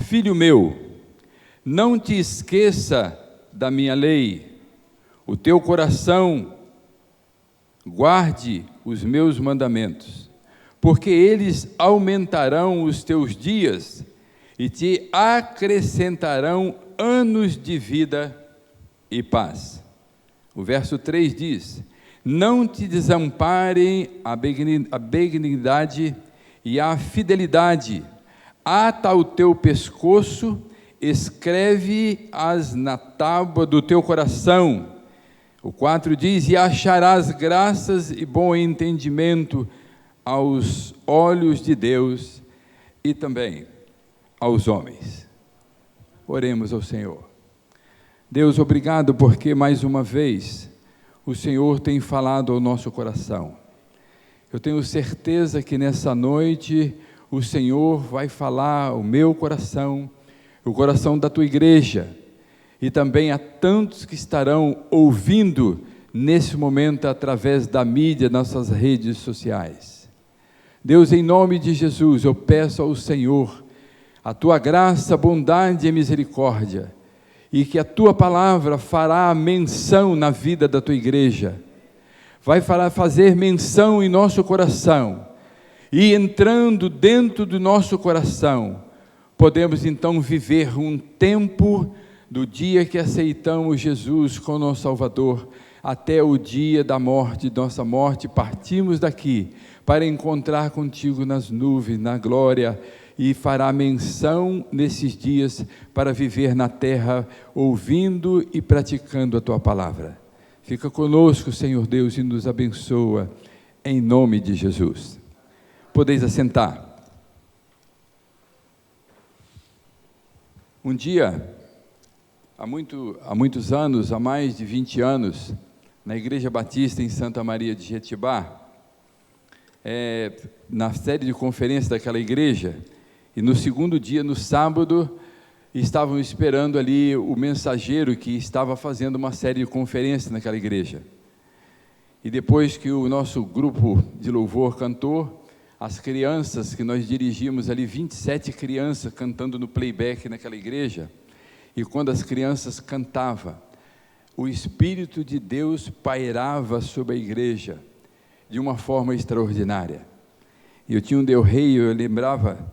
Filho meu, não te esqueça da minha lei, o teu coração guarde os meus mandamentos, porque eles aumentarão os teus dias e te acrescentarão anos de vida e paz. O verso 3 diz: não te desamparem a benignidade e a fidelidade, ata o teu pescoço, escreve-as na tábua do teu coração. O 4 diz: e acharás graças e bom entendimento aos olhos de Deus e também aos homens. Oremos ao Senhor. Deus, obrigado porque mais uma vez o Senhor tem falado ao nosso coração. Eu tenho certeza que nessa noite o Senhor vai falar ao meu coração, o coração da tua igreja, e também a tantos que estarão ouvindo nesse momento através da mídia, nossas redes sociais. Deus, em nome de Jesus, eu peço ao Senhor a tua graça, bondade e misericórdia, e que a tua palavra fará menção na vida da tua igreja, vai fazer menção em nosso coração, e entrando dentro do nosso coração, podemos então viver um tempo do dia que aceitamos Jesus como nosso Salvador, até o dia da morte, nossa morte, partimos daqui para encontrar contigo nas nuvens, na glória, e fará menção nesses dias para viver na terra, ouvindo e praticando a tua palavra. Fica conosco, Senhor Deus, e nos abençoa, em nome de Jesus. Podeis assentar. Um dia, há muitos anos, há mais de 20 anos, na Igreja Batista em Santa Maria de Jetibá, na série de conferências daquela igreja, e no segundo dia, no sábado, estavam esperando ali o mensageiro que estava fazendo uma série de conferências naquela igreja. E depois que o nosso grupo de louvor cantou, as crianças que nós dirigimos ali, 27 crianças cantando no playback naquela igreja, e quando as crianças cantavam, o Espírito de Deus pairava sobre a igreja de uma forma extraordinária. E eu tinha um Del Rey,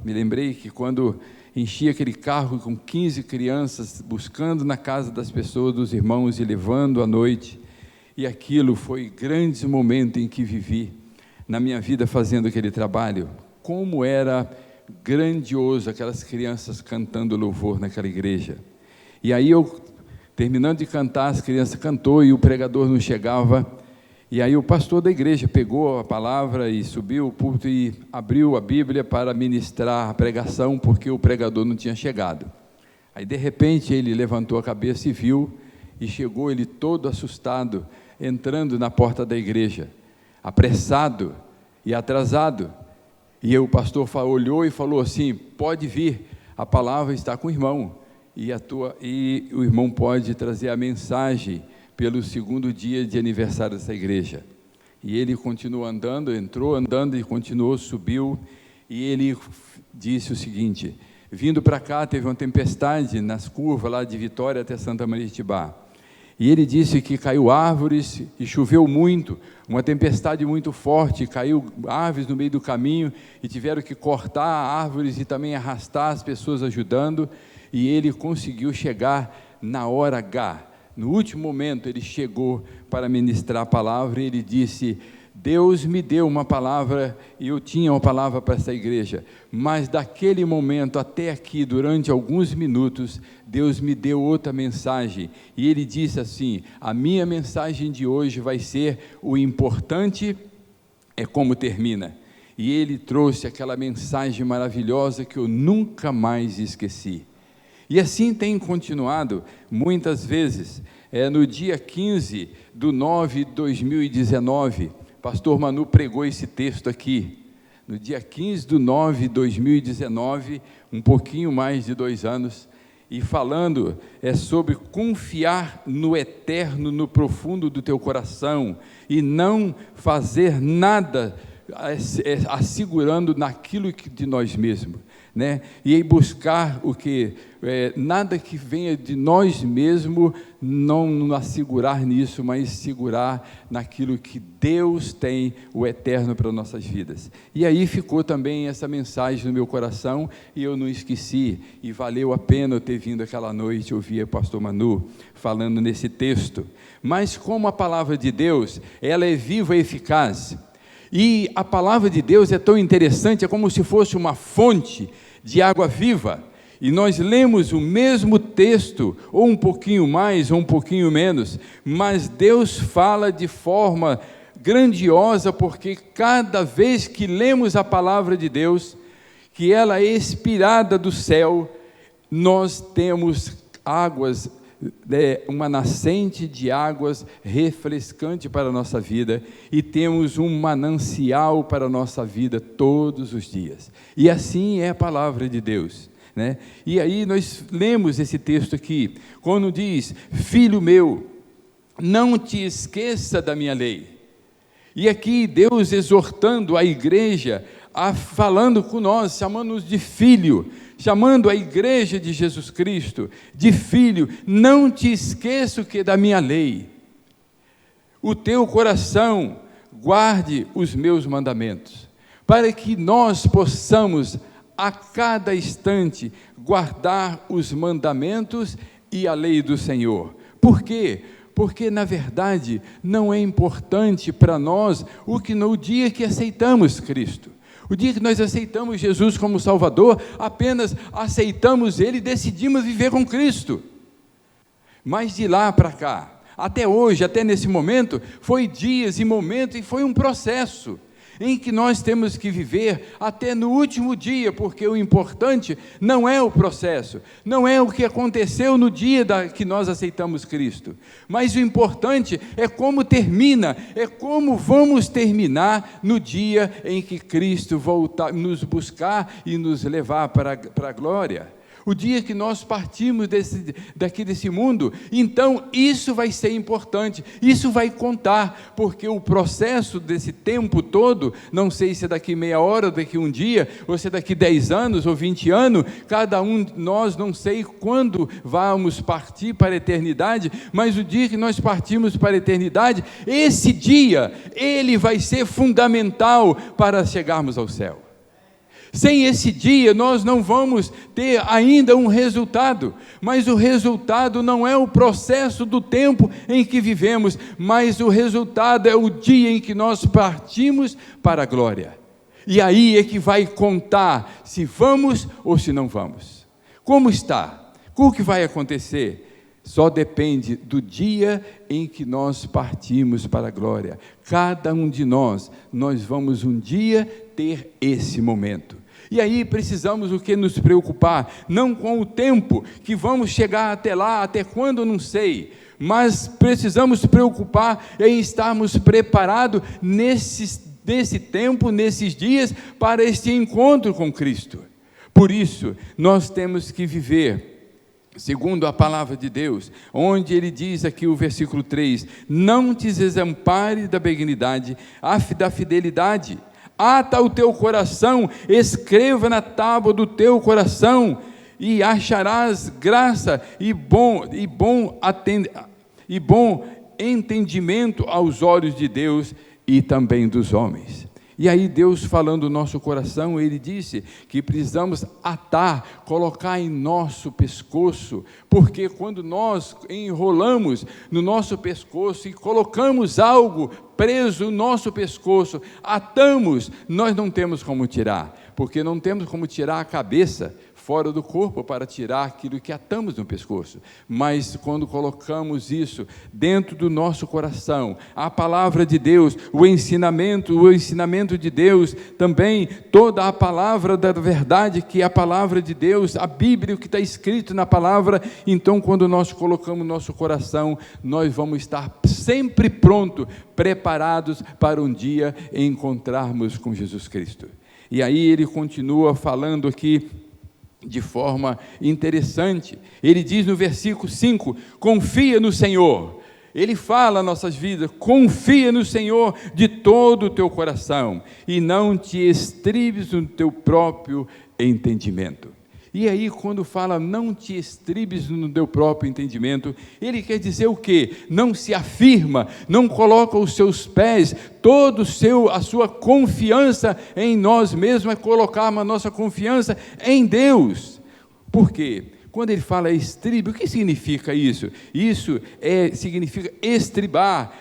me lembrei que quando enchia aquele carro com 15 crianças, buscando na casa das pessoas, dos irmãos, e levando à noite, e aquilo foi grandes momentos em que vivi na minha vida fazendo aquele trabalho. Como era grandioso aquelas crianças cantando louvor naquela igreja. E aí eu, terminando de cantar, as crianças cantou e o pregador não chegava, e aí o pastor da igreja pegou a palavra e subiu o púlpito e abriu a Bíblia para ministrar a pregação, porque o pregador não tinha chegado. Aí de repente ele levantou a cabeça e viu, e chegou ele todo assustado, entrando na porta da igreja, apressado e atrasado, e o pastor olhou e falou assim: pode vir, a palavra está com o irmão, e o irmão pode trazer a mensagem pelo segundo dia de aniversário dessa igreja. E ele continuou andando, entrou andando e continuou, subiu, e ele disse o seguinte: vindo para cá, teve uma tempestade nas curvas lá de Vitória até Santa Maria de Jetibá, e ele disse que caiu árvores e choveu muito, uma tempestade muito forte, caiu árvores no meio do caminho, e tiveram que cortar árvores e também arrastar as pessoas ajudando, e ele conseguiu chegar na hora H. No último momento ele chegou para ministrar a palavra, e ele disse: Deus me deu uma palavra, e eu tinha uma palavra para essa igreja, mas daquele momento até aqui, durante alguns minutos, Deus me deu outra mensagem, e ele disse assim: a minha mensagem de hoje vai ser: o importante é como termina. E ele trouxe aquela mensagem maravilhosa que eu nunca mais esqueci. E assim tem continuado muitas vezes. No dia 15/9/2019, pastor Manu pregou esse texto aqui. No dia 15/9/2019, um pouquinho mais de 2 anos, e falando sobre confiar no eterno, no profundo do teu coração, e não fazer nada assegurando naquilo de nós mesmos, né? E aí buscar o que? Nada que venha de nós mesmos, não assegurar nisso, mas segurar naquilo que Deus tem, o eterno, para nossas vidas. E aí ficou também essa mensagem no meu coração, e eu não esqueci, e valeu a pena eu ter vindo aquela noite, ouvir o pastor Manu falando nesse texto. Mas como a palavra de Deus, ela é viva e eficaz, e a palavra de Deus é tão interessante, é como se fosse uma fonte de água viva, e nós lemos o mesmo texto, ou um pouquinho mais, ou um pouquinho menos, mas Deus fala de forma grandiosa, porque cada vez que lemos a palavra de Deus, que ela é inspirada do céu, nós temos águas, uma nascente de águas refrescante para a nossa vida, e temos um manancial para a nossa vida todos os dias, e assim é a palavra de Deus, né? E aí nós lemos esse texto aqui, quando diz: filho meu, não te esqueça da minha lei. E aqui Deus exortando a igreja, falando com nós, chamando-nos de filho, chamando a igreja de Jesus Cristo de filho. Não te esqueça o que da minha lei. O teu coração guarde os meus mandamentos, para que nós possamos a cada instante guardar os mandamentos e a lei do Senhor. Por quê? Porque na verdade não é importante para nós o que no dia que aceitamos Cristo. O dia que nós aceitamos Jesus como Salvador, apenas aceitamos Ele e decidimos viver com Cristo. Mas de lá para cá, até hoje, até nesse momento, foi dias e momentos, e foi um processo em que nós temos que viver até no último dia, porque o importante não é o processo, não é o que aconteceu no dia que nós aceitamos Cristo, mas o importante é como termina, é como vamos terminar no dia em que Cristo voltar, nos buscar e nos levar para a glória. O dia que nós partimos daqui desse mundo, então isso vai ser importante, isso vai contar, porque o processo desse tempo todo, não sei se é daqui meia hora, ou daqui um dia, ou se é daqui 10 anos ou 20 anos, cada um de nós não sei quando vamos partir para a eternidade, mas o dia que nós partimos para a eternidade, esse dia, ele vai ser fundamental para chegarmos ao céu. Sem esse dia nós não vamos ter ainda um resultado, mas o resultado não é o processo do tempo em que vivemos, mas o resultado é o dia em que nós partimos para a glória, e aí é que vai contar se vamos ou se não vamos. Como está? O que vai acontecer? Só depende do dia em que nós partimos para a glória. Cada um de nós vamos um dia ter esse momento. E aí precisamos o que nos preocupar? Não com o tempo que vamos chegar até lá, até quando não sei, mas precisamos nos preocupar em estarmos preparados nesse tempo, nesses dias, para este encontro com Cristo. Por isso, nós temos que viver segundo a palavra de Deus, onde ele diz aqui o versículo 3, não te desampare da benignidade, da fidelidade, ata o teu coração, escreva na tábua do teu coração, e acharás graça e bom entendimento aos olhos de Deus e também dos homens. E aí Deus falando no nosso coração, Ele disse que precisamos atar, colocar em nosso pescoço, porque quando nós enrolamos no nosso pescoço e colocamos algo preso no nosso pescoço, atamos, nós não temos como tirar, porque não temos como tirar a cabeça fora do corpo para tirar aquilo que atamos no pescoço, mas quando colocamos isso dentro do nosso coração, a palavra de Deus, o ensinamento de Deus, também toda a palavra da verdade, que é a palavra de Deus, a Bíblia, o que está escrito na palavra, então quando nós colocamos no nosso coração, nós vamos estar sempre prontos, preparados para um dia encontrarmos com Jesus Cristo. E aí ele continua falando aqui de forma interessante, ele diz no versículo 5, confia no Senhor, Ele fala às nossas vidas: confia no Senhor de todo o teu coração e não te estribes no teu próprio entendimento. E aí, quando fala não te estribes no teu próprio entendimento, ele quer dizer o quê? Não se afirma, não coloca os seus pés, a sua confiança em nós mesmos, é colocar a nossa confiança em Deus. Por quê? Quando ele fala estribe, o que significa isso? Isso significa estribar,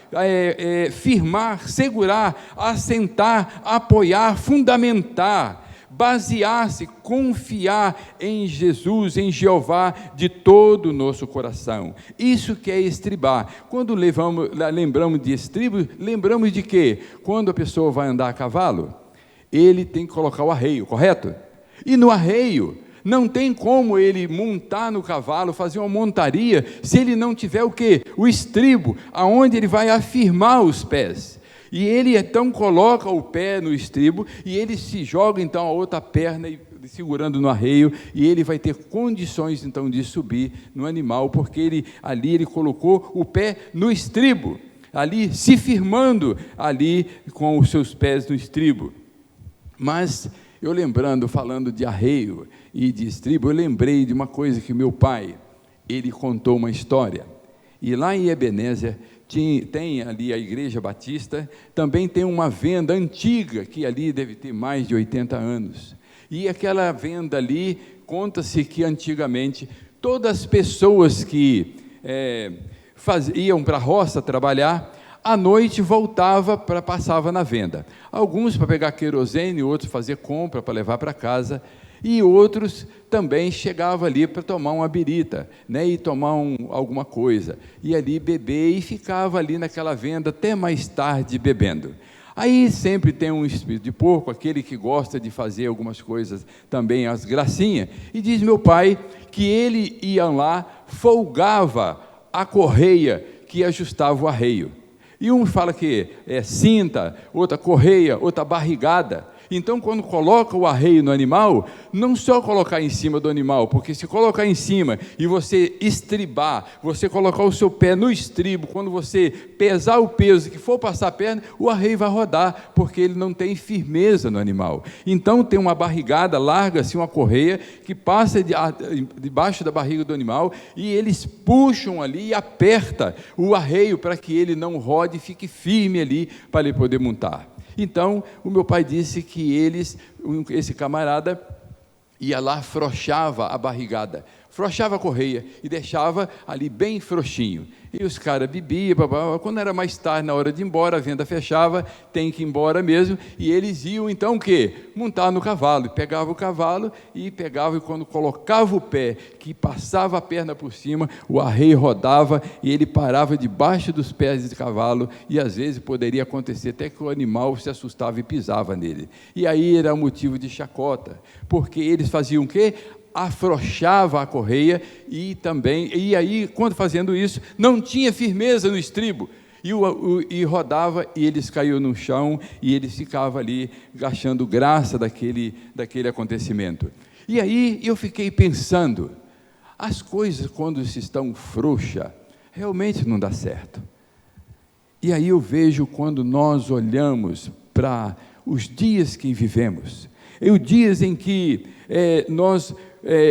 firmar, segurar, assentar, apoiar, fundamentar, basear-se, confiar em Jesus, em Jeová, de todo o nosso coração. Isso que é estribar. Quando lembramos de estribo, lembramos de quê? Quando a pessoa vai andar a cavalo, ele tem que colocar o arreio, correto? E no arreio, não tem como ele montar no cavalo, fazer uma montaria, se ele não tiver o quê? O estribo, aonde ele vai afirmar os pés. E ele então coloca o pé no estribo, e ele se joga então a outra perna, segurando no arreio, e ele vai ter condições então de subir no animal, porque ali ele colocou o pé no estribo, ali se firmando ali com os seus pés no estribo. Mas eu falando de arreio e de estribo, eu lembrei de uma coisa que meu pai, ele contou uma história, e lá em Ebenezer, tem ali a Igreja Batista, também tem uma venda antiga, que ali deve ter mais de 80 anos, e aquela venda ali, conta-se que antigamente, todas as pessoas que iam para a roça trabalhar, à noite passava na venda, alguns para pegar querosene, outros fazer compra para levar para casa, e outros também chegavam ali para tomar uma birita, e tomar alguma coisa, e ali beber, e ficava ali naquela venda até mais tarde bebendo. Aí sempre tem um espírito de porco, aquele que gosta de fazer algumas coisas também, as gracinhas, e diz meu pai que ele ia lá, folgava a correia que ajustava o arreio, e um fala que é cinta, outra correia, outra barrigada. Então, quando coloca o arreio no animal, não só colocar em cima do animal, porque se colocar em cima e você estribar, você colocar o seu pé no estribo, quando você pesar o peso que for passar a perna, o arreio vai rodar, porque ele não tem firmeza no animal. Então, tem uma barrigada, larga-se uma correia, que passa debaixo da barriga do animal, e eles puxam ali e aperta o arreio, para que ele não rode e fique firme ali, para ele poder montar. Então, o meu pai disse que esse camarada ia lá, frouxava a barrigada, frouxava a correia e deixava ali bem frouxinho. E os caras bebiam, quando era mais tarde, na hora de ir embora, a venda fechava, tem que ir embora mesmo, e eles iam então o quê? Montar no cavalo, pegava o cavalo e quando colocava o pé, que passava a perna por cima, o arreio rodava e ele parava debaixo dos pés do cavalo, e às vezes poderia acontecer até que o animal se assustava e pisava nele. E aí era motivo de chacota, porque eles faziam o quê? Afrouxava a correia, e aí, quando fazendo isso, não tinha firmeza no estribo, e rodava, e eles caíam no chão, e eles ficavam ali, achando graça daquele acontecimento. E aí, eu fiquei pensando, as coisas quando se estão frouxas, realmente não dá certo. E aí eu vejo, quando nós olhamos para os dias que vivemos, os dias em que nós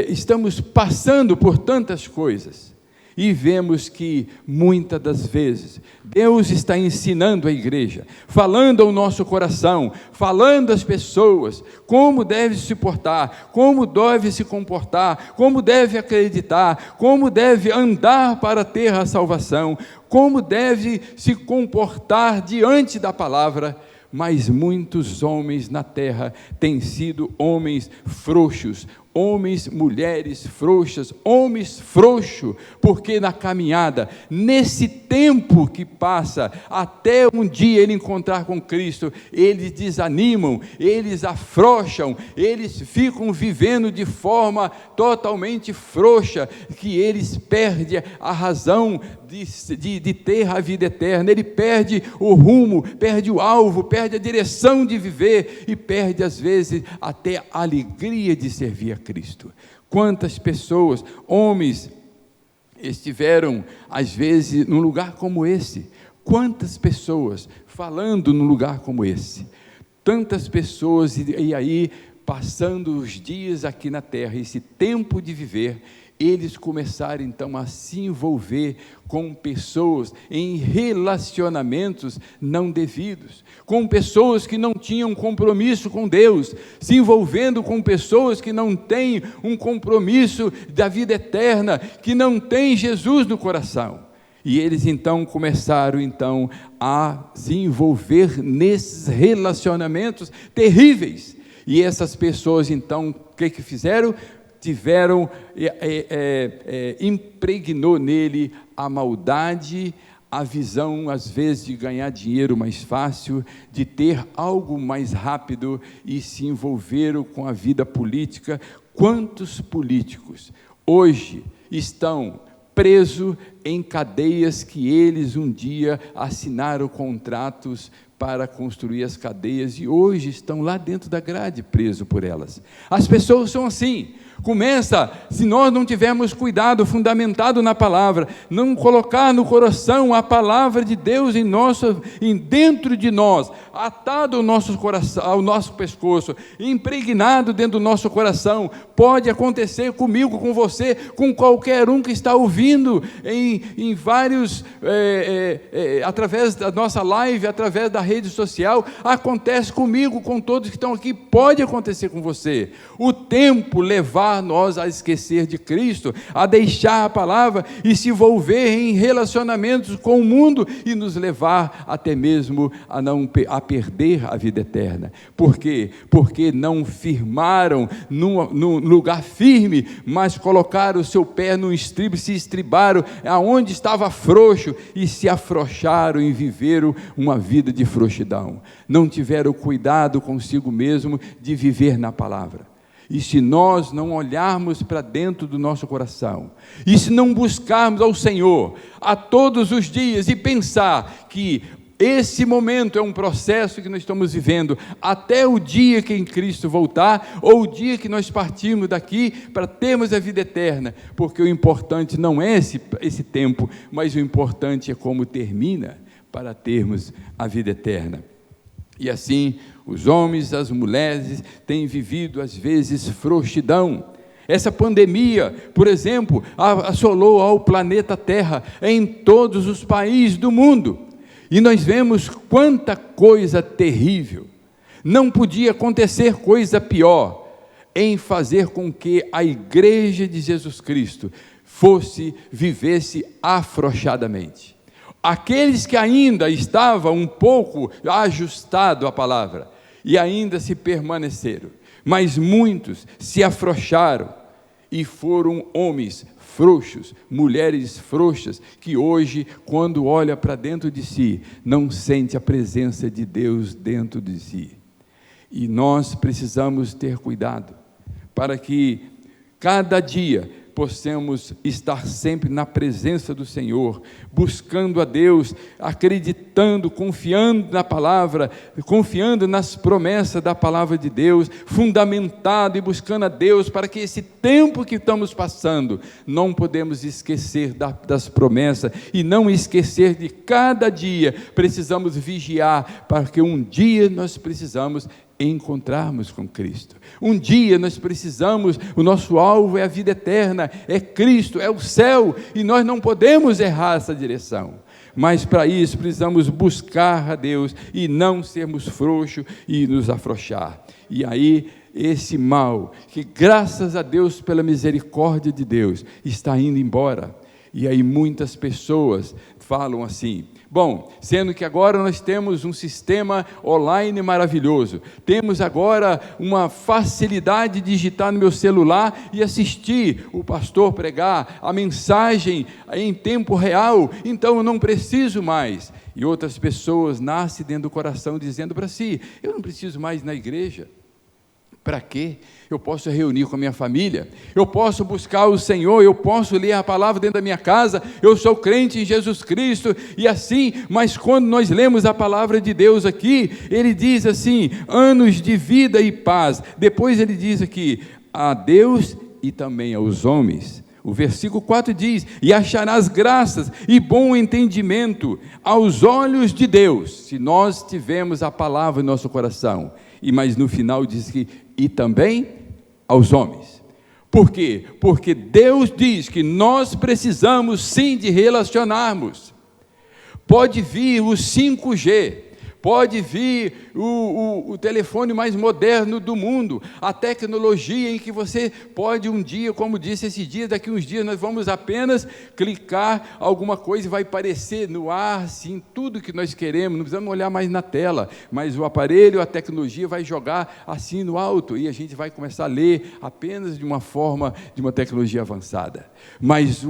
estamos passando por tantas coisas, e vemos que muitas das vezes Deus está ensinando a igreja, falando ao nosso coração, falando às pessoas como deve se portar, como deve se comportar, como deve acreditar, como deve andar para ter a salvação, como deve se comportar diante da palavra. Mas muitos homens na terra têm sido homens frouxos, homens, mulheres frouxas, homens frouxos, porque na caminhada, nesse tempo que passa, até um dia ele encontrar com Cristo, eles desanimam, eles afrouxam, eles ficam vivendo de forma totalmente frouxa, que eles perdem a razão de ter a vida eterna, ele perde o rumo, perde o alvo, perde a direção de viver, e perde às vezes até a alegria de servir a Cristo. Quantas pessoas, homens estiveram, às vezes, num lugar como esse. Quantas pessoas falando num lugar como esse? Tantas pessoas, e aí, passando os dias aqui na terra, esse tempo de viver, eles começaram então a se envolver com pessoas em relacionamentos não devidos, com pessoas que não tinham compromisso com Deus, se envolvendo com pessoas que não têm um compromisso da vida eterna, que não têm Jesus no coração. E eles então começaram então a se envolver nesses relacionamentos terríveis. E essas pessoas então, o que fizeram? Impregnou nele a maldade, a visão às vezes de ganhar dinheiro mais fácil, de ter algo mais rápido, e se envolveram com a vida política. Quantos políticos hoje estão presos em cadeias que eles um dia assinaram contratos para construir as cadeias, e hoje estão lá dentro da grade, presos por elas. As pessoas são assim. Começa, se nós não tivermos cuidado, fundamentado na palavra, não colocar no coração a palavra de Deus dentro de nós, atado ao nosso coração, ao nosso pescoço, impregnado dentro do nosso coração, pode acontecer comigo, com você, com qualquer um que está ouvindo em vários, através da nossa live, através da rede social. Acontece comigo, com todos que estão aqui, pode acontecer com você. O tempo levar nós a esquecer de Cristo, a deixar a palavra e se envolver em relacionamentos com o mundo, e nos levar até mesmo a perder a vida eterna. Por quê? Porque não firmaram num lugar firme, mas colocaram o seu pé no estribo, se estribaram aonde estava frouxo e se afrouxaram e viveram uma vida de frouxidão. Não tiveram cuidado consigo mesmo de viver na palavra. E se nós não olharmos para dentro do nosso coração, e se não buscarmos ao Senhor a todos os dias, e pensar que esse momento é um processo que nós estamos vivendo até o dia que em Cristo voltar, ou o dia que nós partimos daqui para termos a vida eterna, porque o importante não é esse tempo, mas o importante é como termina, para termos a vida eterna. E assim, os homens, as mulheres têm vivido às vezes frouxidão. Essa pandemia, por exemplo, assolou ao planeta Terra, em todos os países do mundo, e nós vemos quanta coisa terrível. Não podia acontecer coisa pior em fazer com que a igreja de Jesus Cristo vivesse afrouxadamente. Aqueles que ainda estavam um pouco ajustados à palavra, e ainda se permaneceram, mas muitos se afrouxaram, e foram homens frouxos, mulheres frouxas, que hoje, quando olha para dentro de si, não sente a presença de Deus dentro de si. E nós precisamos ter cuidado, para que cada dia possamos estar sempre na presença do Senhor, buscando a Deus, acreditando, confiando na palavra, confiando nas promessas da palavra de Deus, fundamentado e buscando a Deus, para que esse tempo que estamos passando, não podemos esquecer das promessas, e não esquecer de cada dia, precisamos vigiar, porque um dia nós precisamos encontrarmos com Cristo. Um dia nós precisamos, o nosso alvo é a vida eterna, é Cristo, é o céu, e nós não podemos errar essa direção. Mas para isso precisamos buscar a Deus e não sermos frouxos e nos afrouxar. E aí esse mal, que graças a Deus pela misericórdia de Deus, está indo embora. E aí muitas pessoas falam assim: bom, sendo que agora nós temos um sistema online maravilhoso, temos agora uma facilidade de digitar no meu celular e assistir o pastor pregar a mensagem em tempo real, então eu não preciso mais. E outras pessoas nascem dentro do coração dizendo para si: eu não preciso mais ir na igreja. Para quê? Eu posso reunir com a minha família, eu posso buscar o Senhor, eu posso ler a palavra dentro da minha casa, eu sou crente em Jesus Cristo, e assim. Mas quando nós lemos a palavra de Deus aqui, ele diz assim: anos de vida e paz. Depois ele diz aqui: a Deus e também aos homens, O versículo 4 diz: e acharás graças e bom entendimento aos olhos de Deus, se nós tivermos a palavra em nosso coração. Mas no final diz que, e também aos homens. Por quê? Porque Deus diz que nós precisamos sim de relacionarmos. Pode vir o 5G, pode vir o telefone mais moderno do mundo, a tecnologia em que você pode um dia, como disse esse dia, daqui uns dias nós vamos apenas clicar alguma coisa e vai aparecer no ar, sim, tudo que nós queremos, não precisamos olhar mais na tela, mas o aparelho, a tecnologia vai jogar assim no alto, e a gente vai começar a ler apenas de uma forma, de uma tecnologia avançada. Mas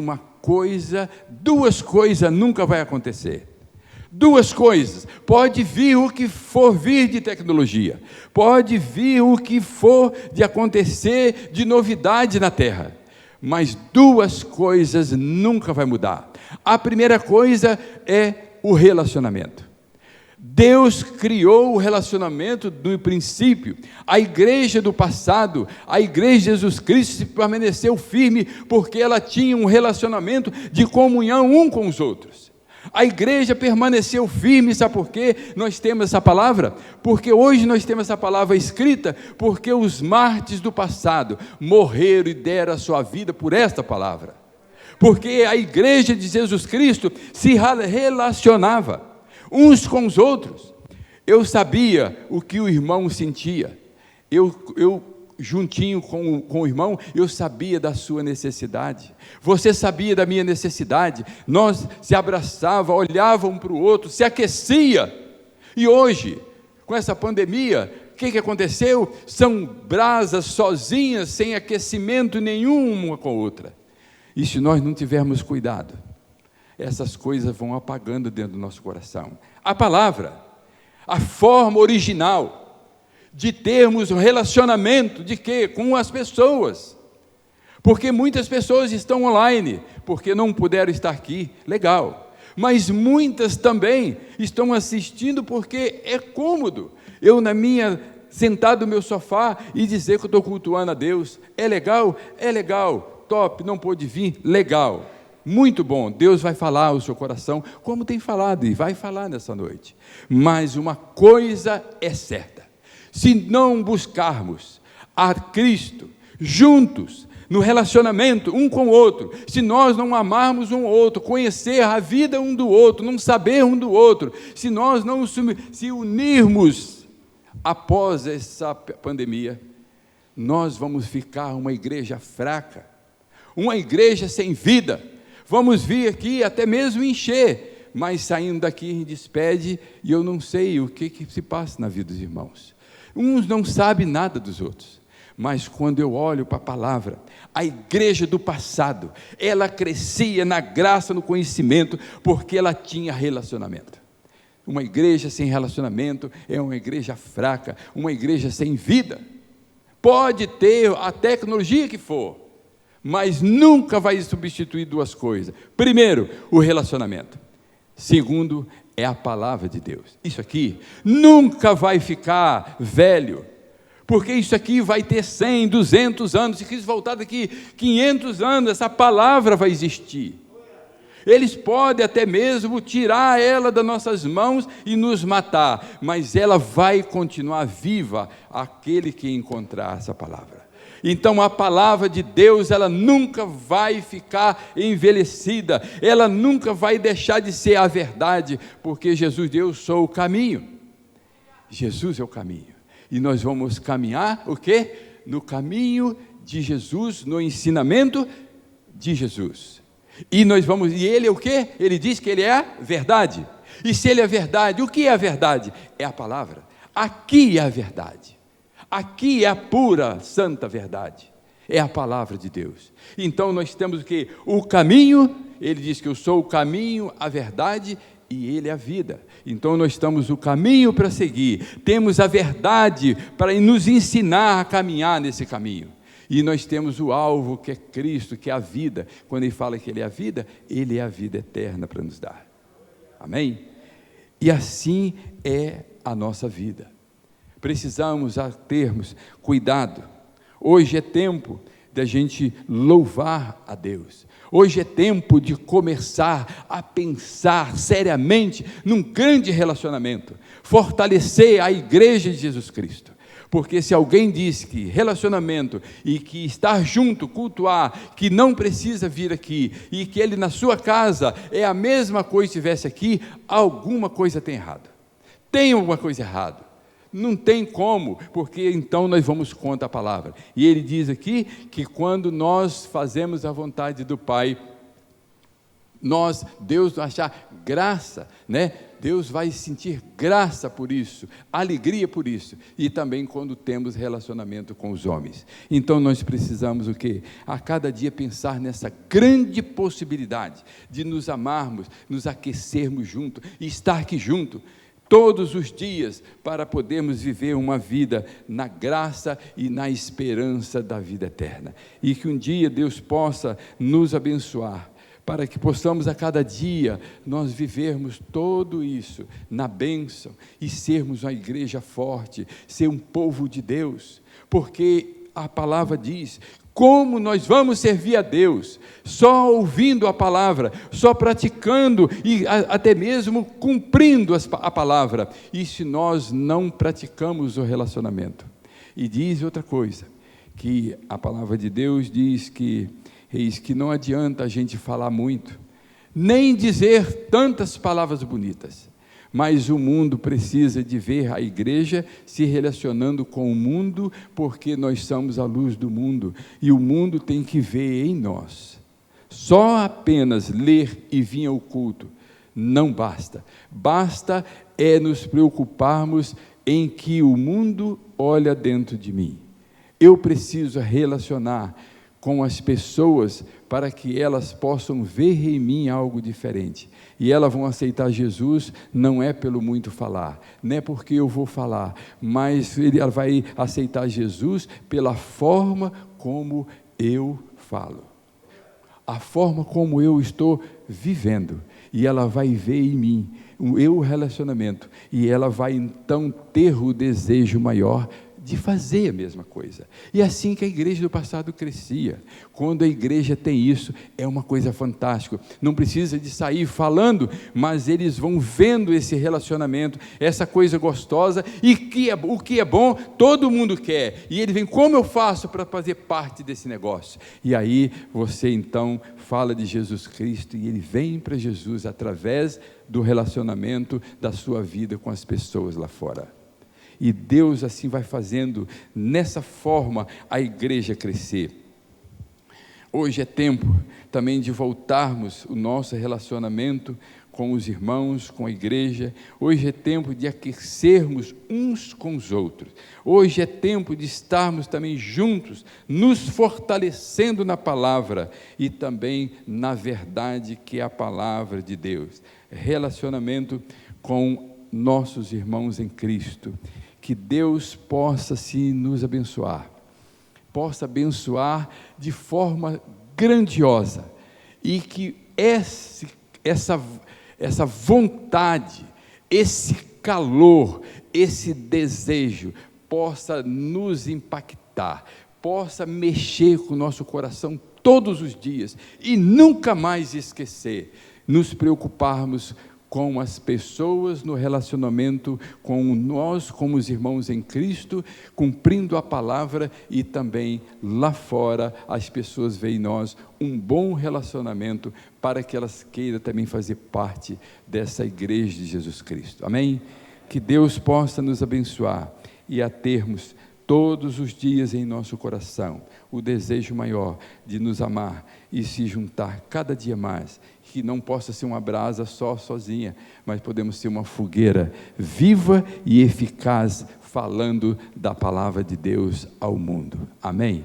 duas coisas nunca vai acontecer. Duas coisas: pode vir o que for vir de tecnologia, pode vir o que for de acontecer de novidade na terra, mas duas coisas nunca vai mudar. A primeira coisa é o relacionamento. Deus criou o relacionamento no princípio. A igreja do passado, a igreja de Jesus Cristo, permaneceu firme porque ela tinha um relacionamento de comunhão um com os outros. A igreja permaneceu firme, sabe por quê? Nós temos essa palavra, porque hoje nós temos essa palavra escrita, porque os mártires do passado morreram e deram a sua vida por esta palavra, porque a igreja de Jesus Cristo se relacionava uns com os outros. Eu sabia o que o irmão sentia, eu juntinho com o irmão, eu sabia da sua necessidade, você sabia da minha necessidade, nós se abraçava, olhava um para o outro, se aquecia. E hoje, com essa pandemia, o que aconteceu? São brasas sozinhas, sem aquecimento nenhum uma com a outra. E se nós não tivermos cuidado, essas coisas vão apagando dentro do nosso coração. A palavra, a forma original de termos um relacionamento, de quê? Com as pessoas, porque muitas pessoas estão online, porque não puderam estar aqui, legal, mas muitas também estão assistindo porque é cômodo, sentado no meu sofá e dizer que eu estou cultuando a Deus. É legal, top, não pôde vir, legal, muito bom, Deus vai falar ao seu coração, como tem falado e vai falar nessa noite. Mas uma coisa é certa: se não buscarmos a Cristo juntos, no relacionamento um com o outro, se nós não amarmos um ao outro, conhecer a vida um do outro, não saber um do outro, se nós não se unirmos após essa pandemia, nós vamos ficar uma igreja fraca, uma igreja sem vida. Vamos vir aqui até mesmo encher, mas saindo daqui a gente despede e eu não sei o que se passa na vida dos irmãos. Uns não sabem nada dos outros, mas quando eu olho para a palavra, a igreja do passado, ela crescia na graça, no conhecimento, porque ela tinha relacionamento. Uma igreja sem relacionamento é uma igreja fraca, uma igreja sem vida. Pode ter a tecnologia que for, mas nunca vai substituir duas coisas. Primeiro, o relacionamento. Segundo, é a palavra de Deus. Isso aqui nunca vai ficar velho, porque isso aqui vai ter 100, 200 anos, se Cristo voltar daqui 500 anos, essa palavra vai existir. Eles podem até mesmo tirar ela das nossas mãos e nos matar, mas ela vai continuar viva, aquele que encontrar essa palavra. Então a palavra de Deus, ela nunca vai ficar envelhecida, ela nunca vai deixar de ser a verdade, porque Jesus disse: eu sou o caminho. Jesus é o caminho, e nós vamos caminhar o quê? No caminho de Jesus, no ensinamento de Jesus. E ele é o quê? Ele diz que ele é a verdade. E se ele é a verdade, o que é a verdade? É a palavra. Aqui é a verdade. Aqui é a pura, santa verdade, é a palavra de Deus. Então nós temos o quê? O caminho, ele diz que eu sou o caminho, a verdade e ele é a vida. Então nós temos o caminho para seguir, temos a verdade para nos ensinar a caminhar nesse caminho. E nós temos o alvo que é Cristo, que é a vida. Quando ele fala que ele é a vida eterna para nos dar. Amém? E assim é a nossa vida. Precisamos termos cuidado. Hoje é tempo da gente louvar a Deus. Hoje é tempo de começar a pensar seriamente num grande relacionamento, fortalecer a igreja de Jesus Cristo. Porque se alguém diz que relacionamento e que estar junto, cultuar, que não precisa vir aqui, e que ele na sua casa é a mesma coisa se estivesse aqui, alguma coisa tem errado. Tem alguma coisa errada. Não tem como, porque então nós vamos contra a palavra. E ele diz aqui que quando nós fazemos a vontade do Pai, Deus vai achar graça, né? Deus vai sentir graça por isso, alegria por isso, e também quando temos relacionamento com os homens. Então nós precisamos o quê? A cada dia pensar nessa grande possibilidade de nos amarmos, nos aquecermos juntos, e estar aqui junto, todos os dias, para podermos viver uma vida na graça e na esperança da vida eterna. E que um dia Deus possa nos abençoar, para que possamos a cada dia nós vivermos tudo isso na bênção e sermos uma igreja forte, ser um povo de Deus, porque a palavra diz: como nós vamos servir a Deus? Só ouvindo a palavra, só praticando e até mesmo cumprindo a palavra, e se nós não praticamos o relacionamento. E diz outra coisa, que a palavra de Deus diz que não adianta a gente falar muito, nem dizer tantas palavras bonitas, mas o mundo precisa de ver a igreja se relacionando com o mundo, porque nós somos a luz do mundo, e o mundo tem que ver em nós. Só apenas ler e vir ao culto não basta, basta é nos preocuparmos em que o mundo olha dentro de mim. Eu preciso relacionar com as pessoas, para que elas possam ver em mim algo diferente, e elas vão aceitar Jesus, não é pelo muito falar, não é porque eu vou falar, mas ela vai aceitar Jesus pela forma como eu falo, a forma como eu estou vivendo, e ela vai ver em mim o relacionamento, e ela vai então ter o desejo maior de fazer a mesma coisa. E assim que a igreja do passado crescia. Quando a igreja tem isso, é uma coisa fantástica. Não precisa de sair falando, mas eles vão vendo esse relacionamento, essa coisa gostosa, e o que é bom, todo mundo quer. E ele vem: como eu faço para fazer parte desse negócio? E aí você então fala de Jesus Cristo, e ele vem para Jesus através do relacionamento da sua vida com as pessoas lá fora. E Deus assim vai fazendo, nessa forma, a igreja crescer. Hoje é tempo também de voltarmos o nosso relacionamento com os irmãos, com a igreja. Hoje é tempo de aquecermos uns com os outros. Hoje é tempo de estarmos também juntos, nos fortalecendo na palavra e também na verdade que é a palavra de Deus. Relacionamento com nossos irmãos em Cristo. Que Deus possa sim nos abençoar, possa abençoar de forma grandiosa, e que essa vontade, esse calor, esse desejo possa nos impactar, possa mexer com o nosso coração todos os dias, e nunca mais esquecer, nos preocuparmos com as pessoas no relacionamento com nós, como os irmãos em Cristo, cumprindo a palavra, e também lá fora as pessoas veem em nós um bom relacionamento, para que elas queiram também fazer parte dessa igreja de Jesus Cristo. Amém? Que Deus possa nos abençoar e a termos todos os dias em nosso coração o desejo maior de nos amar e se juntar cada dia mais, que não possa ser uma brasa sozinha, mas podemos ser uma fogueira viva e eficaz, falando da palavra de Deus ao mundo. Amém?